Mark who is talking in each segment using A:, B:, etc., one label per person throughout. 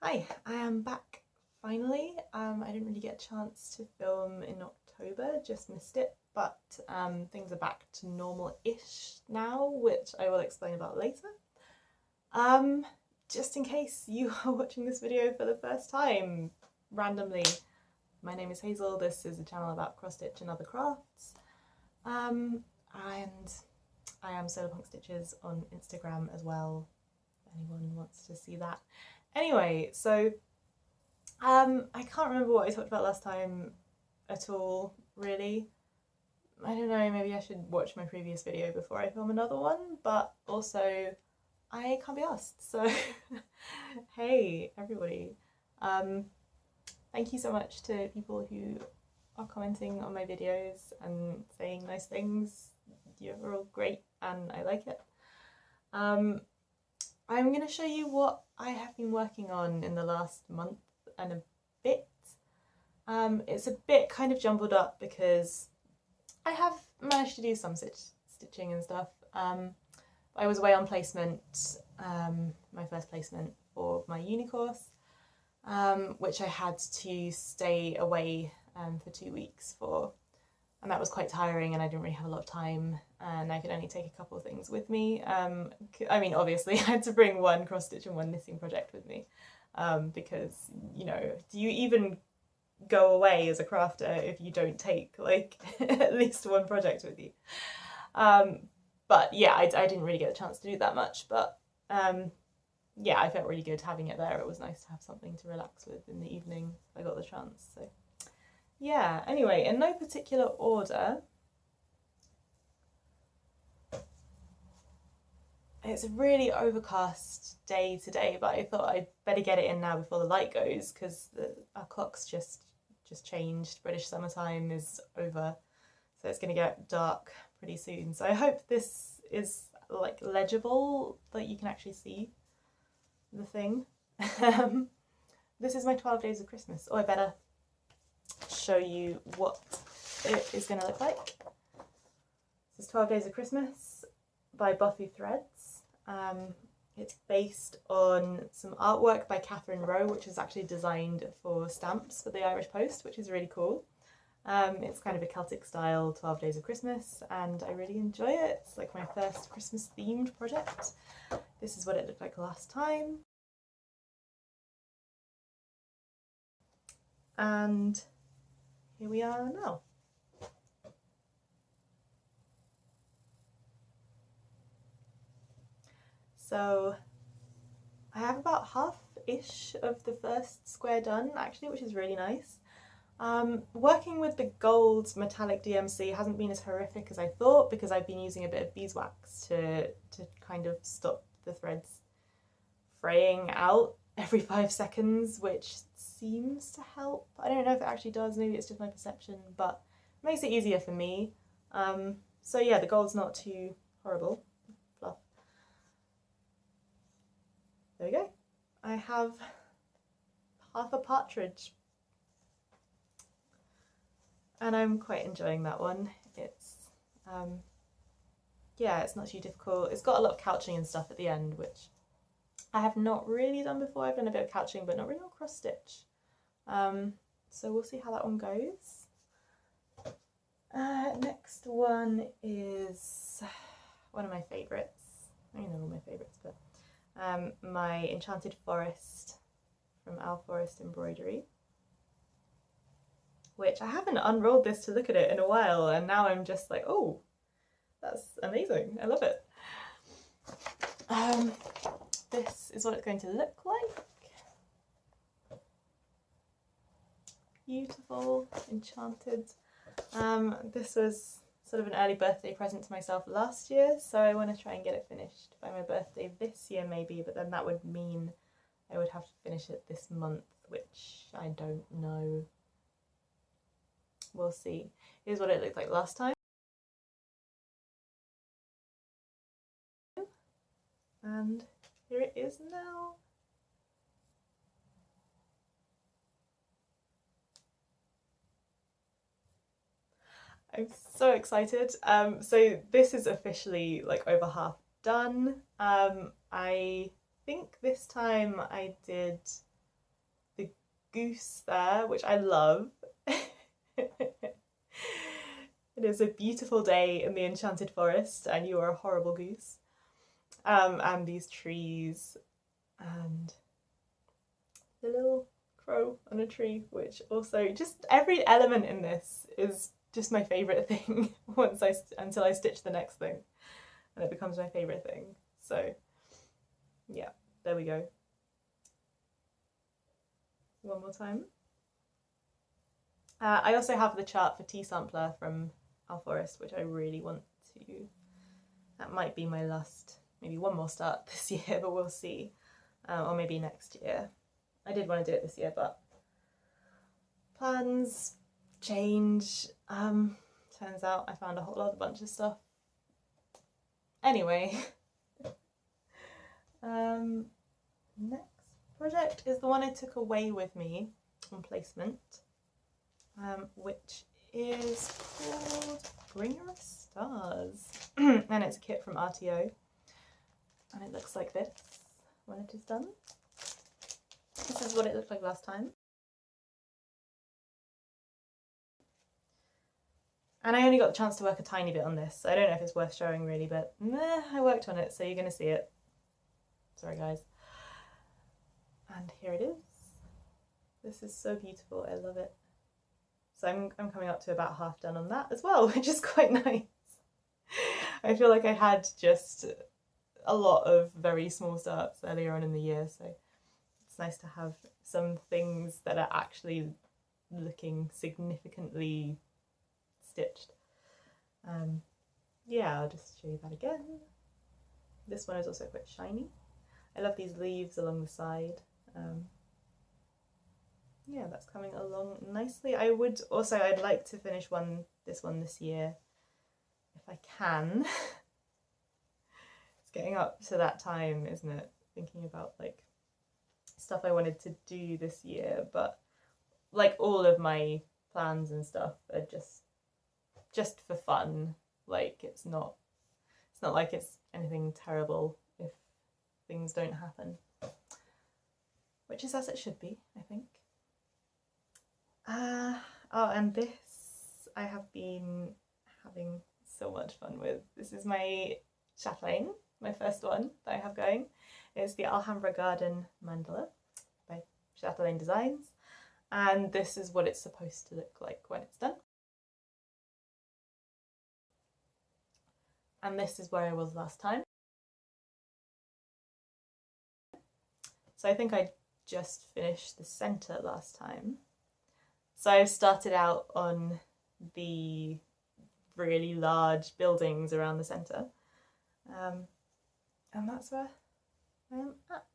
A: Hi, I am back finally. I didn't really get a chance to film in October, just missed it, but things are back to normal-ish now, which I will explain about later. Um, just in case you are watching this video for the first time, randomly, my name is Hazel, this is a channel about cross-stitch and other crafts, and I am Solarpunk Stitches on Instagram as well, if anyone wants to see that. Anyway, so I can't remember what I talked about last time at all, really. I don't know, maybe I should watch my previous video before I film another one, but also I can't be asked, so hey everybody. Thank you so much to people who are commenting on my videos and saying nice things. You're all great and I like it. I'm going to show you what I have been working on in the last month and a bit. It's a bit kind of jumbled up because I have managed to do some stitching and stuff. I was away on placement, my first placement for my uni course, which I had to stay away for 2 weeks for, and that was quite tiring and I didn't really have a lot of time and I could only take a couple of things with me. I mean, obviously I had to bring one cross stitch and one knitting project with me because, you know, do you even go away as a crafter if you don't take like at least one project with you? But yeah, I didn't really get a chance to do that much, but yeah, I felt really good having it there. It was nice to have something to relax with in the evening if I got the chance. So yeah, anyway, in no particular order, it's a really overcast day today, but I thought I'd better get it in now before the light goes because our clock's just changed. British summertime is over, so it's going to get dark pretty soon. So I hope this is like legible, that you can actually see the thing. This is my 12 Days of Christmas. Oh, I better show you what it is going to look like. This is 12 Days of Christmas by Bothy threads. It's based on some artwork by Catherine Rowe, which is actually designed for stamps for the Irish Post, which is really cool. It's kind of a Celtic style 12 Days of Christmas and I really enjoy it. It's like my first Christmas themed project. This is what it looked like last time. And here we are now. So I have about half-ish of the first square done actually, which is really nice. Working with the gold metallic DMC hasn't been as horrific as I thought because I've been using a bit of beeswax to kind of stop the threads fraying out every 5 seconds, which seems to help. I don't know if it actually does, maybe it's just my perception, but it makes it easier for me. So yeah, the gold's not too horrible. Fluff. There we go. I have half a partridge and I'm quite enjoying that one. It's yeah, it's not too difficult. It's got a lot of couching and stuff at the end, which I have not really done before. I've done a bit of couching, but not really on cross stitch. So we'll see how that one goes. Next one is one of my favourites. I don't know all my favourites, but my Enchanted Forest from Embroidery, which I haven't unrolled this to look at it in a while, and now I'm just like, oh, that's amazing. I love it. This is what it's going to look like. Beautiful, enchanted. This was sort of an early birthday present to myself last year, so I want to try and get it finished by my birthday this year maybe, but then that would mean I would have to finish it this month, which I don't know. We'll see. Here's what it looked like last time. And here it is now. I'm so excited. So this is officially like over half done. I think this time I did goose there, which I love. It is a beautiful day in the Enchanted Forest and you are a horrible goose. And these trees and the little crow on a tree, which also just every element in this is just my favourite thing until I stitch the next thing and it becomes my favourite thing. So yeah, there we go. One more time. I also have the chart for Tea Sampler from Our Forest, which I really want to. That might be my last, maybe one more start this year, but we'll see. Or maybe next year. I did want to do it this year, but plans change. Turns out I found a whole other bunch of stuff. Anyway, next project is the one I took away with me on placement, which is called Bringer of Stars. And it's a kit from RTO. And it looks like this when it is done. This is what it looked like last time. And I only got the chance to work a tiny bit on this, so I don't know if it's worth showing really, but I worked on it, so you're going to see it. Sorry guys. And here it is. This is so beautiful, I love it. So I'm coming up to about half done on that as well, which is quite nice. I feel like I had just a lot of very small starts earlier on in the year, so it's nice to have some things that are actually looking significantly stitched. Yeah, I'll just show you that again. This one is also quite shiny. I love these leaves along the side. Yeah, that's coming along nicely. I'd like to finish this one this year if I can. It's getting up to that time, isn't it? Thinking about like stuff I wanted to do this year, but like all of my plans and stuff are just for fun. Like it's not like it's anything terrible if things don't happen, which is as it should be, I think. Oh, and this I have been having so much fun with. This is my Chatelaine, my first one that I have going. It's the Alhambra Garden Mandala by Chatelaine Designs, and this is what it's supposed to look like when it's done. And this is where I was last time. So I think I just finished the centre last time. So I started out on the really large buildings around the centre. And that's where I am at.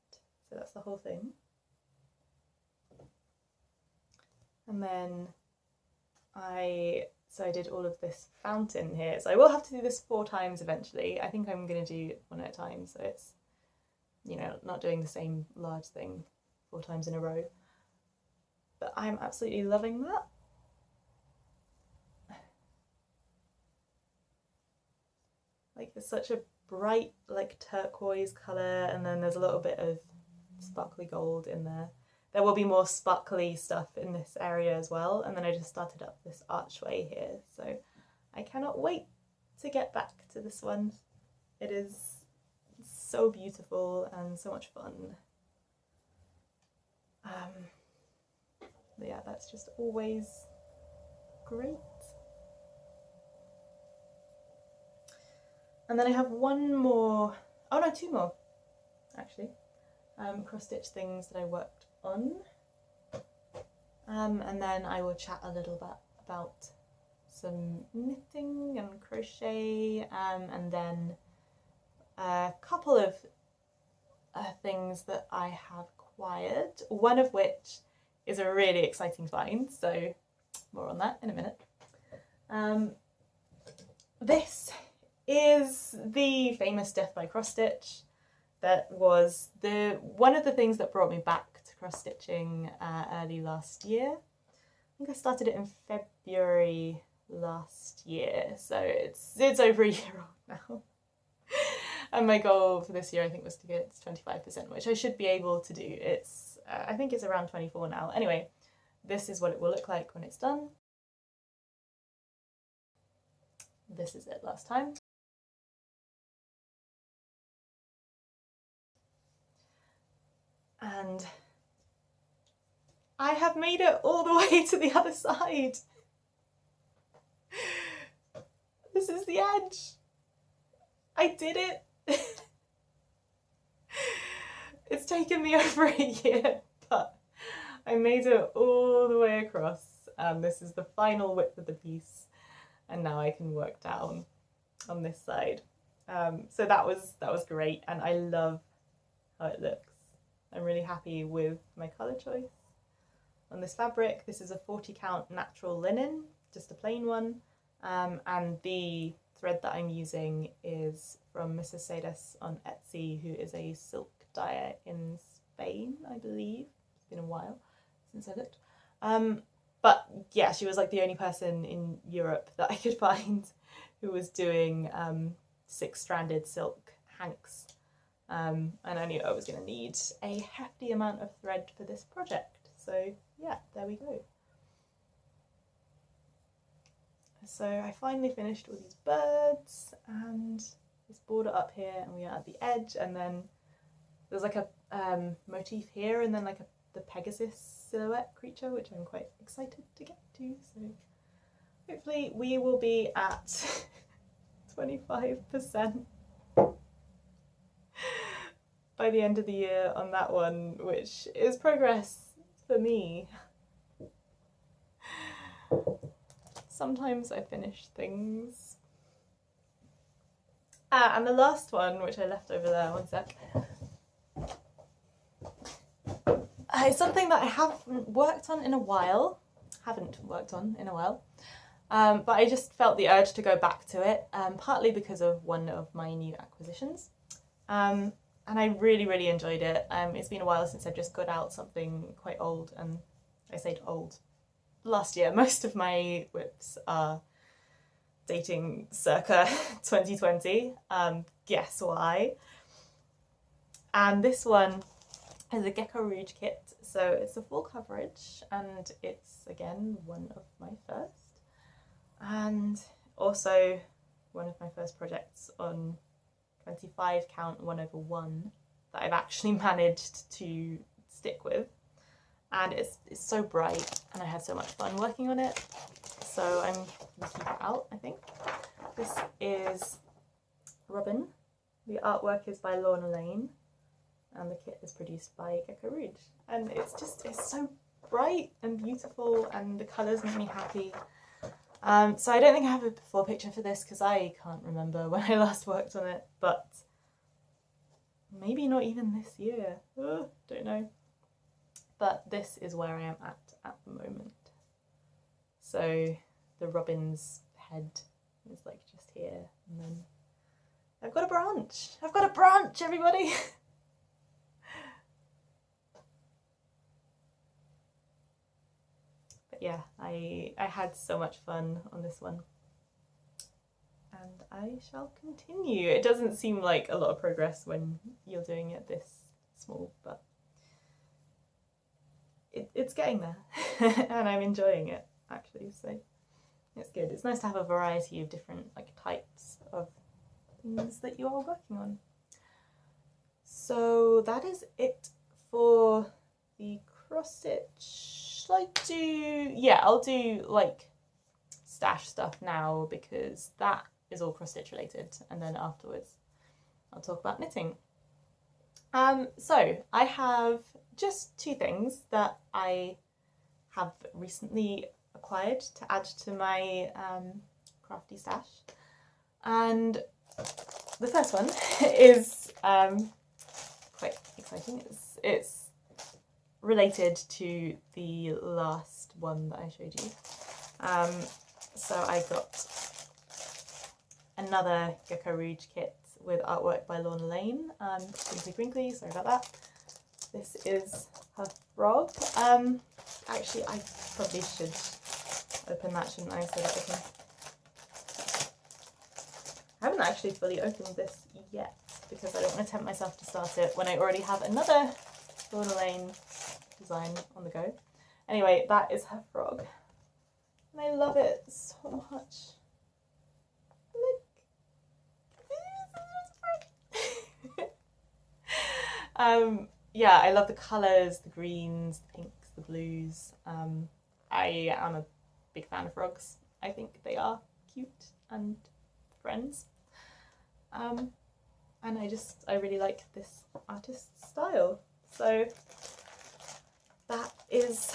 A: So that's the whole thing. And then I did all of this fountain here. So I will have to do this 4 times eventually. I think I'm going to do one at a time, so it's, you know, not doing the same large thing 4 times in a row. But I'm absolutely loving that. Like, it's such a bright, like, turquoise colour, and then there's a little bit of sparkly gold in there. There will be more sparkly stuff in this area as well, and then I just started up this archway here, so I cannot wait to get back to this one. It is so beautiful and so much fun. Yeah, that's just always great. And then I have one more, oh no, 2 more actually, cross-stitch things that I worked on. And then I will chat a little bit about some knitting and crochet, and then a couple of things that I have acquired, one of which is a really exciting find, so more on that in a minute. This is the famous Death by Cross Stitch. That was one of the things that brought me back to cross stitching early last year. I think I started it in February last year, so it's over a year old now. And my goal for this year I think was to get to 25%, which I should be able to do. It's I think it's around 24 now. Anyway, this is what it will look like when it's done. This is it last time. And I have made it all the way to the other side. This is the edge. I did it. It's taken me over a year, but I made it all the way across, and this is the final width of the piece, and now I can work down on this side. So that was great, and I love how it looks. I'm really happy with my colour choice on this fabric. This is a 40 count natural linen, just a plain one, and the thread that I'm using is from Mrs. Sades on Etsy, who is a silk dyer in Spain, I believe. It's been a while since I looked. But yeah, she was like the only person in Europe that I could find who was doing 6-stranded silk hanks. And I knew I was going to need a hefty amount of thread for this project. So yeah, there we go. So I finally finished all these birds and this border up here, and we are at the edge, and then there's like a motif here, and then like the Pegasus silhouette creature, which I'm quite excited to get to. So hopefully we will be at 25% by the end of the year on that one, which is progress for me. Sometimes I finish things. And the last one, which I left over there, one sec. It's something that I haven't worked on in a while. But I just felt the urge to go back to it, partly because of one of my new acquisitions. And I really, really enjoyed it. It's been a while since I've just got out something quite old, and I say old. Last year, most of my whips are dating circa 2020. Guess why? And this one is a Gecko Rouge kit, so it's a full coverage, and it's again one of my first, and also one of my first projects on 25 count 1/1 that I've actually managed to stick with. And it's so bright, and I had so much fun working on it, so I'm gonna keep it out, I think. This is Robin. The artwork is by Lorna, Laine, and the kit is produced by Gecko Rouge. And it's so bright and beautiful, and the colours make me happy. So I don't think I have a before picture for this because I can't remember when I last worked on it, but maybe not even this year. Don't know. But this is where I am at the moment. So the robin's head is like just here, and then I've got a branch! I've got a branch, everybody! But yeah, I had so much fun on this one, and I shall continue. It doesn't seem like a lot of progress when you're doing it this small, but it's getting there. And I'm enjoying it, actually, so it's good. It's nice to have a variety of different like types of things that you are working on. So that is it for the cross stitch. I'll do like stash stuff now because that is all cross stitch related, and then afterwards I'll talk about knitting. So I have just 2 things that I have recently acquired to add to my crafty stash, and the first one is quite exciting. It's related to the last one that I showed you. So I got another Gecko Rouge kit with artwork by Lorna, Laine. Crinkly crinkly, sorry about that. This is her frog. Actually, I probably should open that, shouldn't I, so that I can... I haven't actually fully opened this yet because I don't want to tempt myself to start it when I already have another Lorna Laine design on the go. Anyway, that is her frog. And I love it so much. Look. Yeah, I love the colours, the greens, the pinks, the blues. I am a big fan of frogs. I think they are cute and friends. And I really like this artist's style. So that is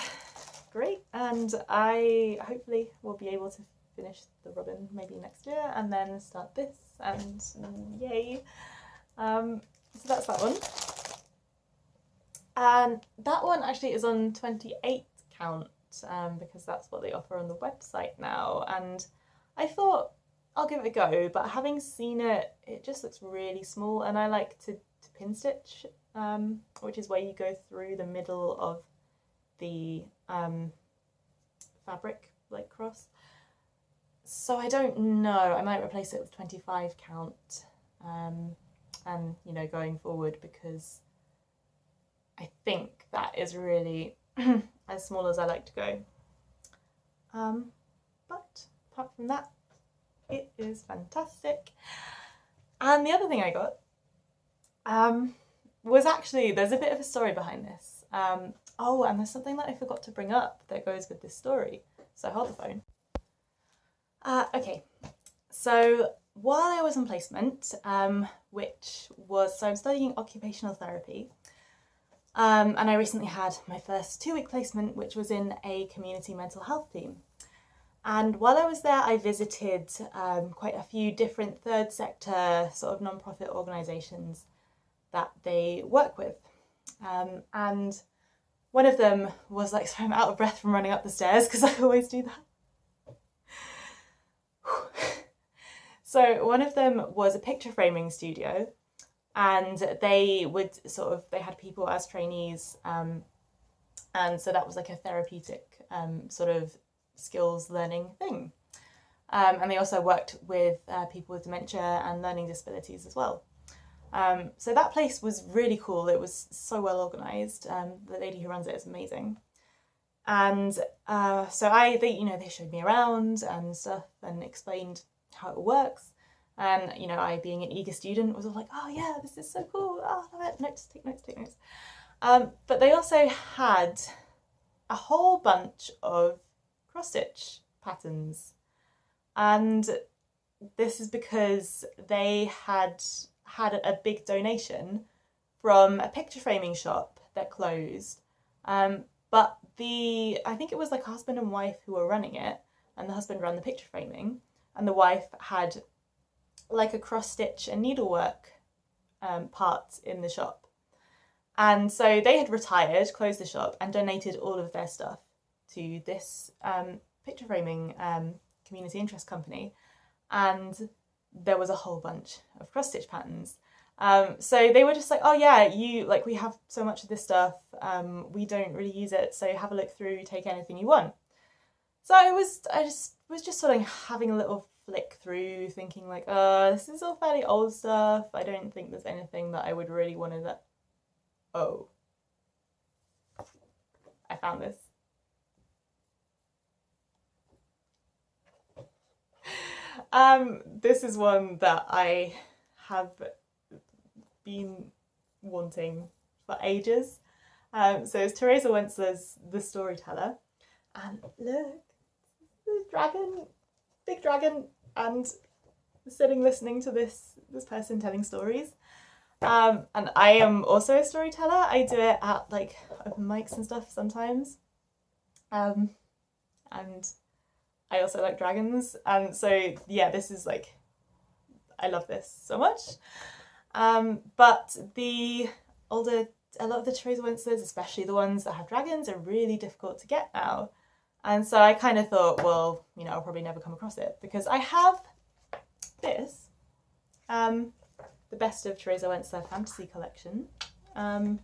A: great, and I hopefully will be able to finish the robin maybe next year and then start this, and yay. So that's that one. And that one actually is on 28 count because that's what they offer on the website now, and I thought I'll give it a go, but having seen it, it just looks really small, and I like to pin stitch, which is where you go through the middle of the fabric, like cross. So I don't know, I might replace it with 25 count, and you know, going forward, because I think that is really as small as I like to go. But apart from that, it is fantastic. And the other thing I got was actually, there's a bit of a story behind this. Oh, and there's something that I forgot to bring up that goes with this story. So hold the phone. Okay, so while I was on placement, so I'm studying occupational therapy, and I recently had my first 2-week placement, which was in a community mental health team. And while I was there, I visited quite a few different third sector sort of non-profit organisations that they work with. And one of them was like, so I'm out of breath from running up the stairs because I always do that. So one of them was a picture framing studio, and they had people as trainees, and so that was like a therapeutic sort of skills learning thing. And they also worked with people with dementia and learning disabilities as well. So that place was really cool. It was so well organised. The lady who runs it is amazing. And so they showed me around and stuff and explained how it works. And, you know, I, being an eager student, was all like, oh yeah, this is so cool. Oh, I love it. Notes, take notes, take notes. But they also had a whole bunch of cross-stitch patterns. And this is because they had a big donation from a picture framing shop that closed. But I think it was like a husband and wife who were running it, and the husband ran the picture framing, and the wife had like a cross stitch and needlework part in the shop. And so they had retired, closed the shop, and donated all of their stuff to this picture framing community interest company. And there was a whole bunch of cross stitch patterns. So they were just like, oh yeah, we have so much of this stuff, we don't really use it, so have a look through, take anything you want. So I was just sort of having a little flick through, thinking like, this is all fairly old stuff. I don't think there's anything that I would really want to. Oh, I found this. This is one that I have been wanting for ages. So it's Teresa Wentzler's The Storyteller, and look, the dragon, big dragon, and sitting listening to this person telling stories. And I am also a storyteller. I do it at like open mics and stuff sometimes. And I also like dragons, and so yeah, this is like, I love this so much. But a lot of the Teresa Wentzlers, especially the ones that have dragons, are really difficult to get now. And so I kind of thought, well, you know, I'll probably never come across it, because I have this, the Best of Teresa Wentzler Fantasy Collection, number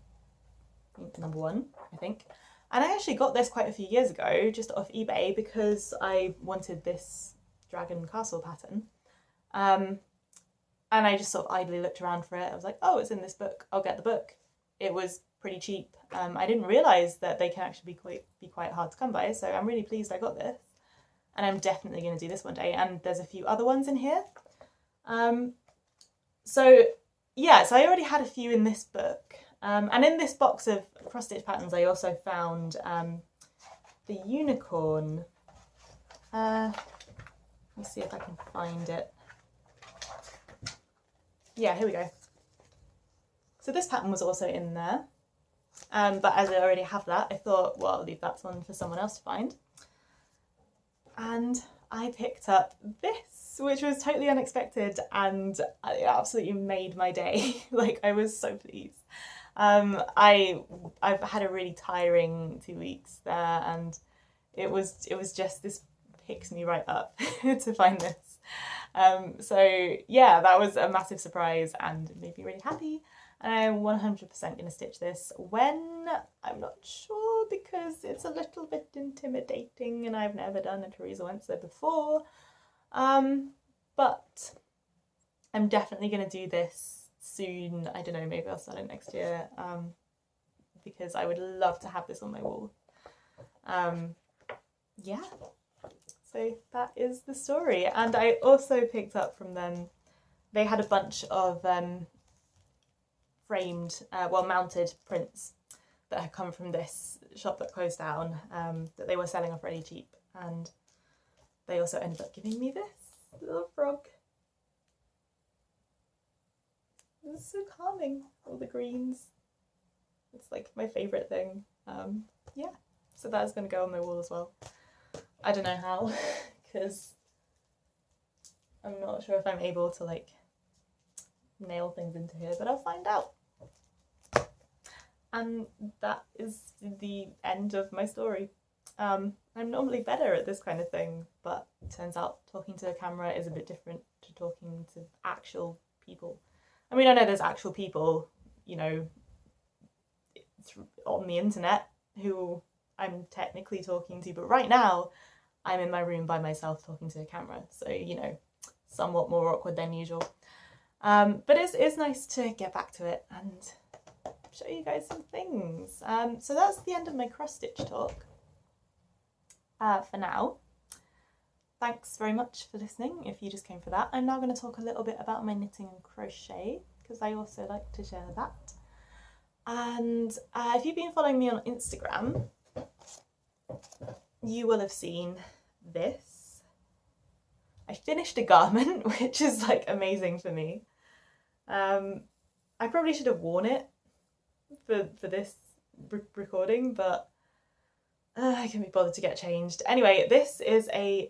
A: 1, I think. And I actually got this quite a few years ago, just off eBay, because I wanted this dragon castle pattern. And I just sort of idly looked around for it. I was like, oh, it's in this book, I'll get the book. It was pretty cheap. I didn't realise that they can actually be quite hard to come by, so I'm really pleased I got this. And I'm definitely going to do this one day, and there's a few other ones in here. So yeah, so I already had a few in this book. And in this box of cross-stitch patterns I also found the unicorn. Let me see if I can find it. Yeah, here we go. So this pattern was also in there, but as I already have that, I thought, well, I'll leave that one for someone else to find. And I picked up this, which was totally unexpected, and it absolutely made my day. Like, I was so pleased. I've had a really tiring 2 weeks there, and it was just, this picks me right up to find this. So yeah, that was a massive surprise and made me really happy. And I'm 100% going to stitch this. When? I'm not sure, because it's a little bit intimidating and I've never done a Teresa Wentzler before. But I'm definitely going to do this soon. I don't know, maybe I'll start it next year, because I would love to have this on my wall. Yeah, so that is the story. And I also picked up from them, they had a bunch of framed, well, mounted prints that had come from this shop that closed down, that they were selling off really cheap, and they also ended up giving me this little frog. It's so calming, all the greens. It's like my favourite thing. Yeah, so that is going to go on my wall as well. I don't know how, because I'm not sure if I'm able to like nail things into here, but I'll find out. And that is the end of my story. I'm normally better at this kind of thing, but it turns out talking to a camera is a bit different to talking to actual people. I mean, I know there's actual people, you know, on the internet who I'm technically talking to, but right now I'm in my room by myself talking to a camera, so, you know, somewhat more awkward than usual. But it's nice to get back to it and show you guys some things. So that's the end of my cross stitch talk for now. Thanks very much for listening if you just came for that. I'm now going to talk a little bit about my knitting and crochet, because I also like to share that. And if you've been following me on Instagram, you will have seen this. I finished a garment, which is like amazing for me. I probably should have worn it for this recording, but I can't be bothered to get changed. Anyway, this is a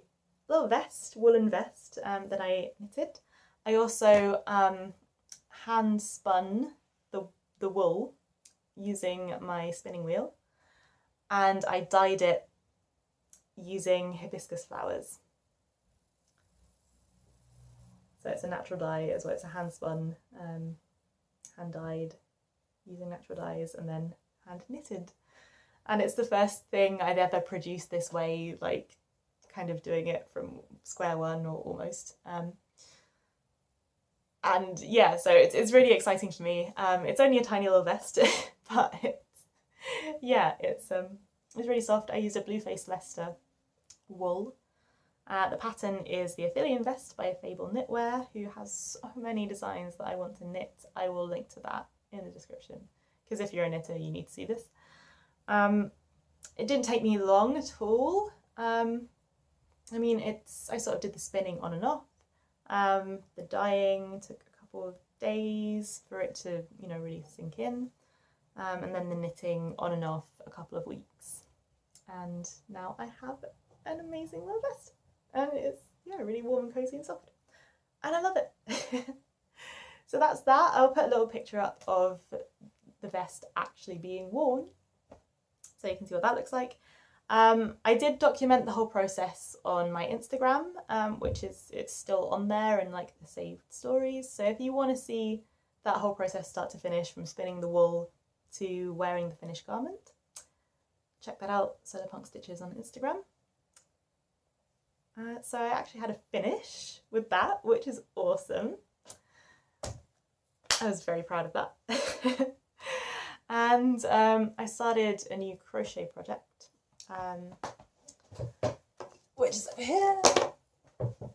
A: little vest, woolen vest, that I knitted. I also hand spun the wool using my spinning wheel, and I dyed it using hibiscus flowers. So it's a natural dye as well. It's a hand spun, hand dyed using natural dyes, and then hand knitted. And it's the first thing I've ever produced this way, like kind of doing it from square one or almost. And yeah, so it's really exciting for me. It's only a tiny little vest, but it's really soft. I used a Blue Faced Leicester wool. The pattern is the Aphelion vest by Fable Knitwear, who has so many designs that I want to knit. I will link to that in the description, because if you're a knitter, you need to see this. It didn't take me long at all. I mean, I sort of did the spinning on and off. The dyeing took a couple of days for it to, you know, really sink in. And then the knitting on and off a couple of weeks. And now I have an amazing little vest. And it's, yeah, really warm and cozy and soft. And I love it. So that's that. I'll put a little picture up of the vest actually being worn, so you can see what that looks like. I did document the whole process on my Instagram, which it's still on there in like the saved stories. So if you want to see that whole process start to finish, from spinning the wool to wearing the finished garment, check that out, Solarpunk Stitches on Instagram. So I actually had a finish with that, which is awesome. I was very proud of that. And I started a new crochet project, which is over here.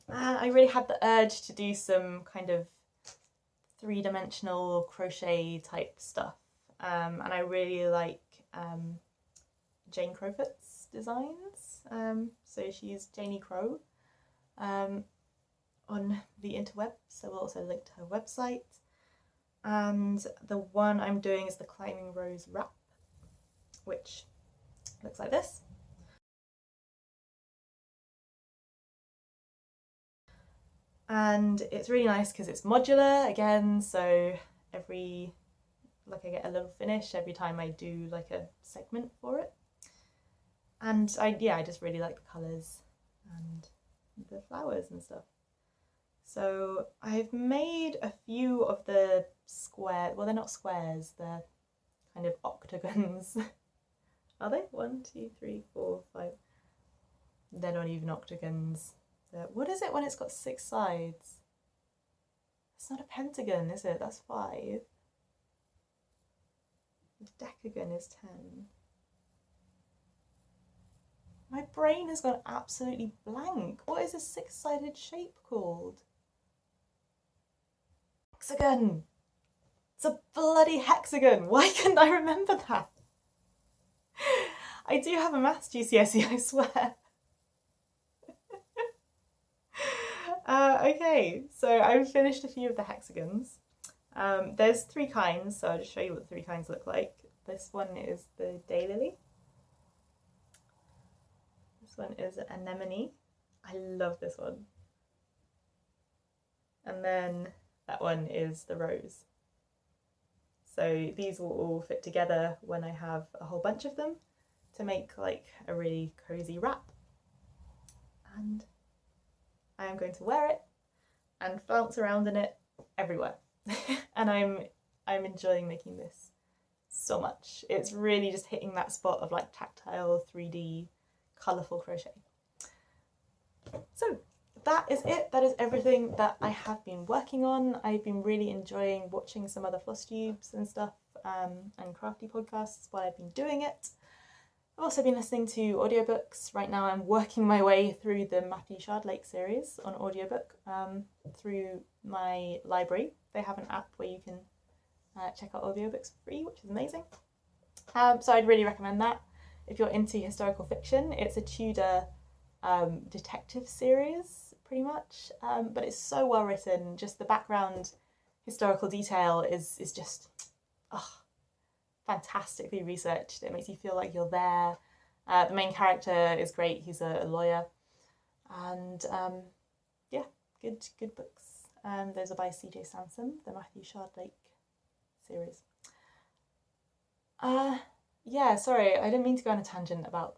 A: And I really had the urge to do some kind of three-dimensional crochet type stuff. And I really like Jane Crowfoot's designs. So she's Janie Crow on the interweb, so we'll also link to her website. And the one I'm doing is the Climbing Rose wrap, which looks like this. And it's really nice because it's modular again, so I get a little finish every time I do like a segment for it. And I just really like the colours and the flowers and stuff. So I've made a few of the square, well, they're not squares, they're kind of octagons. Are they? 1, 2, 3, 4, 5. They're not even octagons. What is it when it's got 6 sides? It's not a pentagon, is it? That's 5. The decagon is 10. My brain has gone absolutely blank. What is a 6-sided shape called? Hexagon! It's a bloody hexagon! Why couldn't I remember that? I do have a maths GCSE, I swear. Okay, so I've finished a few of the hexagons. There's 3 kinds, so I'll just show you what the 3 kinds look like. This one is the daylily. This one is anemone. I love this one. And then that one is the rose. So these will all fit together when I have a whole bunch of them to make like a really cozy wrap. And I am going to wear it and flounce around in it everywhere. And I'm enjoying making this so much. It's really just hitting that spot of like tactile 3D colourful crochet. So that is it. That is everything that I have been working on. I've been really enjoying watching some other Flosstubes and stuff and crafty podcasts while I've been doing it. I've also been listening to audiobooks. Right now I'm working my way through the Matthew Shardlake series on audiobook through my library. They have an app where you can check out audiobooks for free, which is amazing. So I'd really recommend that. If you're into historical fiction, it's a Tudor detective series, pretty much, but it's so well written. Just the background historical detail is just fantastically researched. It makes you feel like you're there. The main character is great. He's a lawyer, and yeah, good books. Those are by C.J. Sansom, the Matthew Shardlake series. Yeah, sorry, I didn't mean to go on a tangent about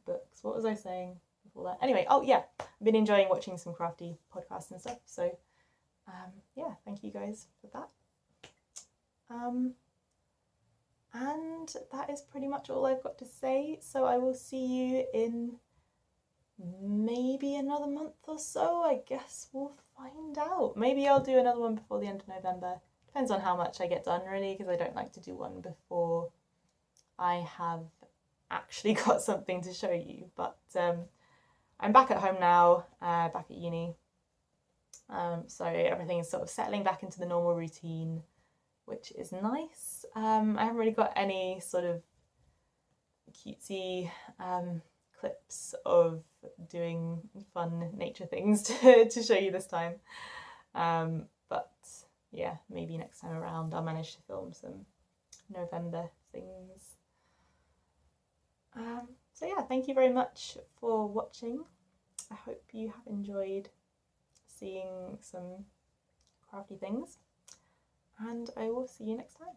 A: books. What was I saying before that? Anyway, oh yeah, I've been enjoying watching some crafty podcasts and stuff, so yeah, thank you guys for that. And that is pretty much all I've got to say, so I will see you in maybe another month or so. I guess we'll find out. Maybe I'll do another one before the end of November. Depends on how much I get done, really, because I don't like to do one before I have actually got something to show you. But I'm back at home now, back at uni, so everything is sort of settling back into the normal routine, which is nice. I haven't really got any sort of cutesy clips of doing fun nature things to show you this time, but yeah, maybe next time around I'll manage to film some November things. So yeah, thank you very much for watching. I hope you have enjoyed seeing some crafty things, and I will see you next time.